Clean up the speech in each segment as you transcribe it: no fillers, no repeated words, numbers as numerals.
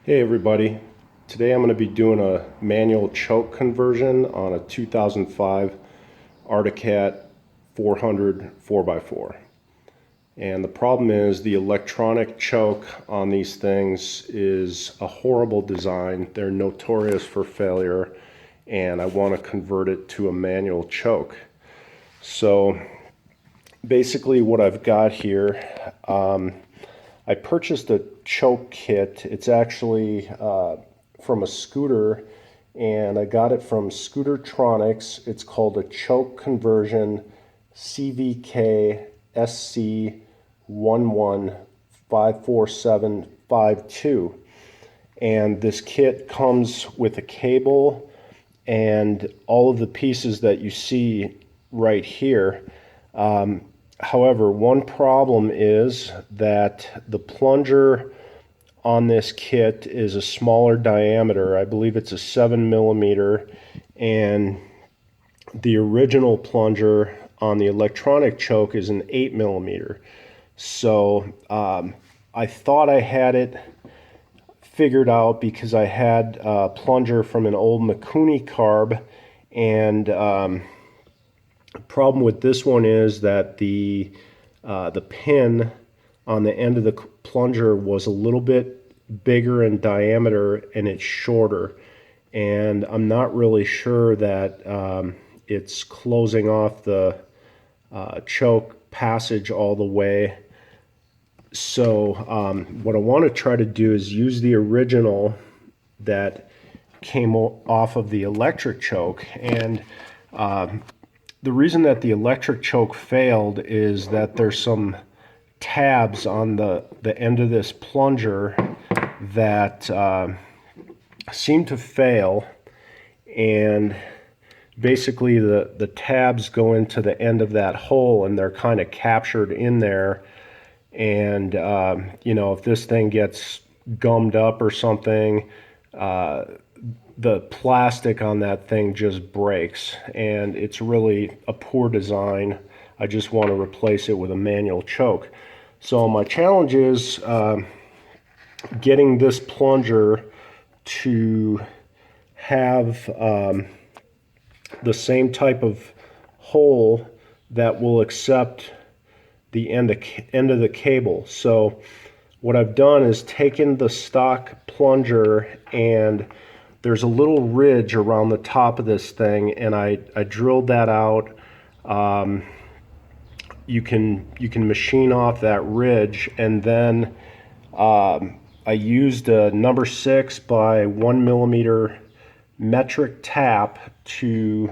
Hey everybody, today I'm going to be doing a manual choke conversion on a 2005 Articat 400 4x4. And the problem is the electronic choke on these things is a horrible design. They're notorious for failure, and I want to convert it to a manual choke. So basically what I've got here, I purchased a choke kit. It's actually from a scooter, and I got it from Scootertronics. It's called a choke conversion CVK SC11-54752. And this kit comes with a cable and all of the pieces that you see right here. However, one problem is that the plunger on this kit is a smaller diameter. I believe it's a 7mm, and the original plunger on the electronic choke is an 8mm. So I thought I had it figured out because I had a plunger from an old Mikuni carb, and the problem with this one is that the pin on the end of the plunger was a little bit bigger in diameter and it's shorter, and I'm not really sure that it's closing off the choke passage all the way. So what I want to try to do is use the original that came off of the electric choke. And the reason that the electric choke failed is that there's some tabs on the end of this plunger that seem to fail, and basically the tabs go into the end of that hole and they're kind of captured in there. And you know, if this thing gets gummed up or something, the plastic on that thing just breaks, and it's really a poor design. I just want to replace it with a manual choke. So my challenge is getting this plunger to have the same type of hole that will accept the end of the cable. So what I've done is taken the stock plunger, and there's a little ridge around the top of this thing, and I drilled that out. You can machine off that ridge, and then I used a number 6 by 1mm metric tap to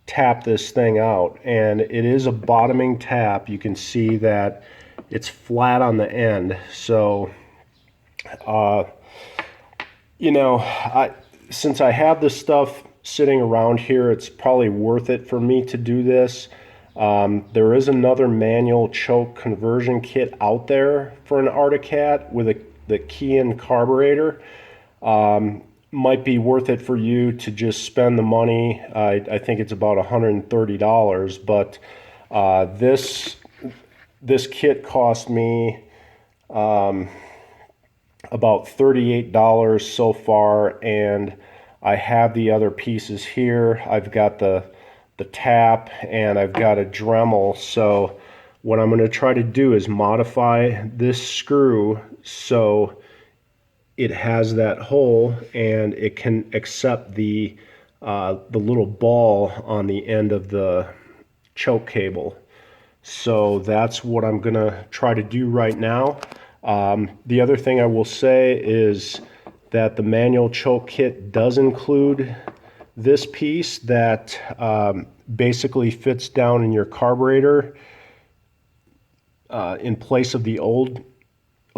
tap this thing out, and it is a bottoming tap. You can see that it's flat on the end. So you know, since I have this stuff sitting around here, it's probably worth it for me to do this. There is another manual choke conversion kit out there for an Articat with the Keihin carburetor. Might be worth it for you to just spend the money. I think it's about $130, but this kit cost me about $38 so far, and I have the other pieces here. I've got the tap, and I've got a Dremel. So what I'm going to try to do is modify this screw so it has that hole and it can accept the little ball on the end of the choke cable. So that's what I'm gonna try to do right now. The other thing I will say is that the manual choke kit does include this piece that basically fits down in your carburetor in place of the old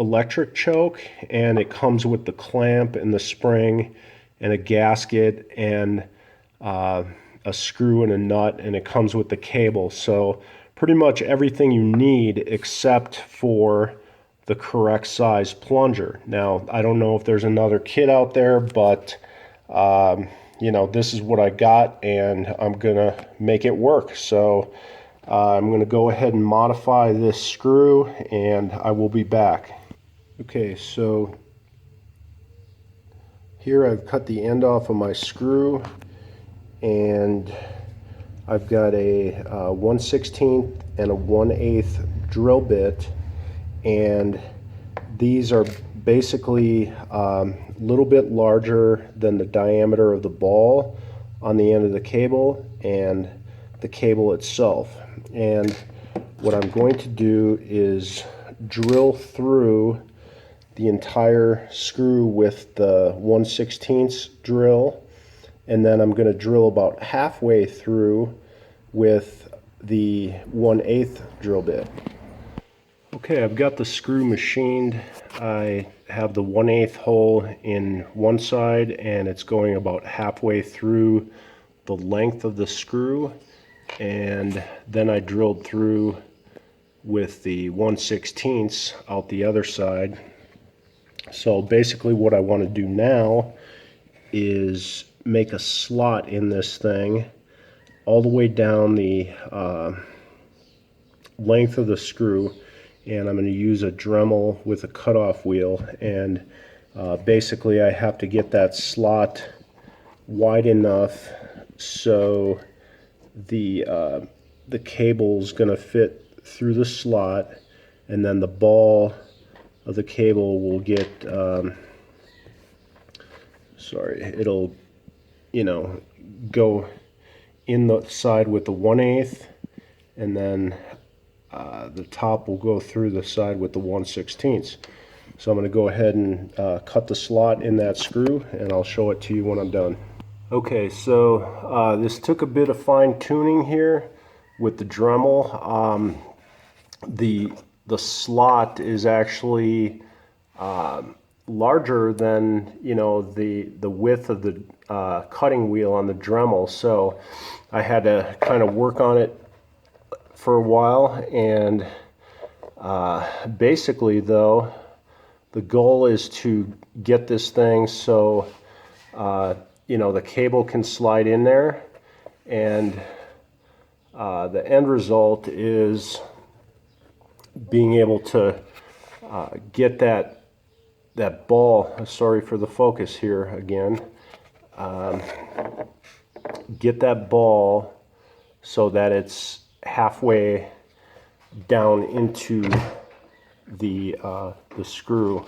electric choke, and it comes with the clamp and the spring and a gasket and a screw and a nut, and it comes with the cable. So pretty much everything you need except for the correct size plunger. Now, I don't know if there's another kit out there, but you know, this is what I got, and I'm gonna make it work. So I'm gonna go ahead and modify this screw, and I will be back. Okay, so here I've cut the end off of my screw, and I've got a 1/16 and a 1/8 drill bit, and these are basically a little bit larger than the diameter of the ball on the end of the cable and the cable itself. And what I'm going to do is drill through the entire screw with the 1/16 drill, and then I'm going to drill about halfway through with the 1/8 drill bit. Okay, I've got the screw machined. I have the 1/8 hole in one side, and it's going about halfway through the length of the screw, and then I drilled through with the 1/16 out the other side. So basically what I want to do now is make a slot in this thing all the way down the length of the screw, and I'm going to use a Dremel with a cutoff wheel, and basically I have to get that slot wide enough so the cable's going to fit through the slot, and then the ball of the cable will get it'll go in the side with the 1/8, and then the top will go through the side with the 1/16. So I'm going to go ahead and cut the slot in that screw, and I'll show it to you when I'm done. Okay, so this took a bit of fine tuning here with the Dremel. The slot is actually larger than the width of the cutting wheel on the Dremel, so I had to kind of work on it for a while. And basically, though, the goal is to get this thing so the cable can slide in there, and the end result is being able to get that ball, sorry for the focus here again, get that ball so that it's halfway down into the screw.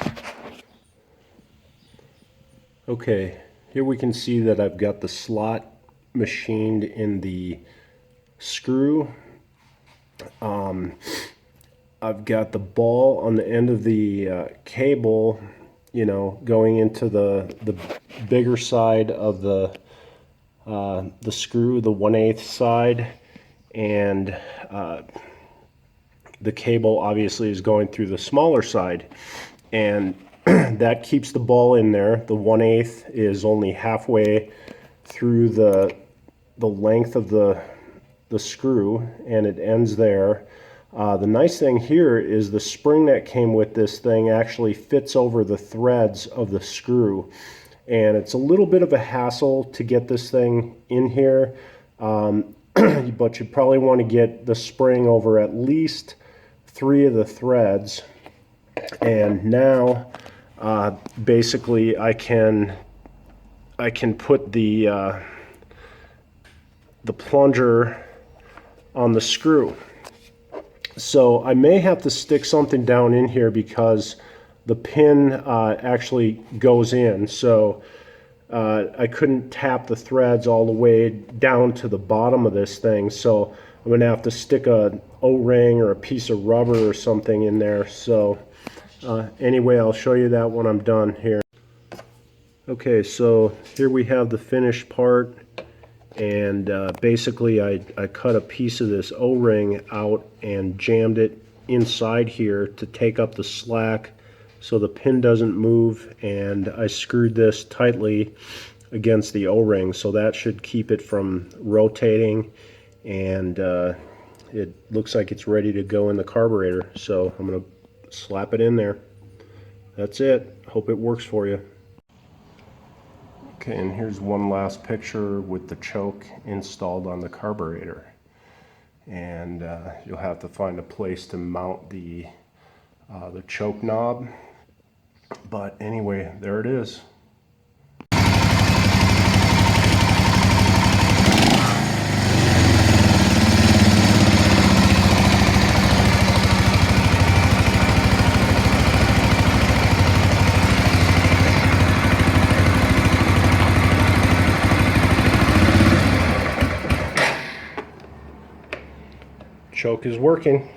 Okay, here we can see that I've got the slot machined in the screw. I've got the ball on the end of the cable, going into the bigger side of the screw, the 1/8 side, and the cable obviously is going through the smaller side, and that keeps the ball in there. The 1/8 is only halfway through the length of the screw, and it ends there. The nice thing here is the spring that came with this thing actually fits over the threads of the screw, and it's a little bit of a hassle to get this thing in here, but you probably want to get the spring over at least 3 of the threads. And now basically I can put the plunger on the screw. So I may have to stick something down in here because the pin actually goes in, so I couldn't tap the threads all the way down to the bottom of this thing, so I'm going to have to stick a O-ring or a piece of rubber or something in there. So anyway, I'll show you that when I'm done here. Okay, so here we have the finished part, and basically I cut a piece of this O-ring out and jammed it inside here to take up the slack so the pin doesn't move, and I screwed this tightly against the O-ring, so that should keep it from rotating, and it looks like it's ready to go in the carburetor. So I'm going to slap it in there. That's it. Hope it works for you. Okay, and here's one last picture with the choke installed on the carburetor. And you'll have to find a place to mount the choke knob. But anyway, there it is. choke is working.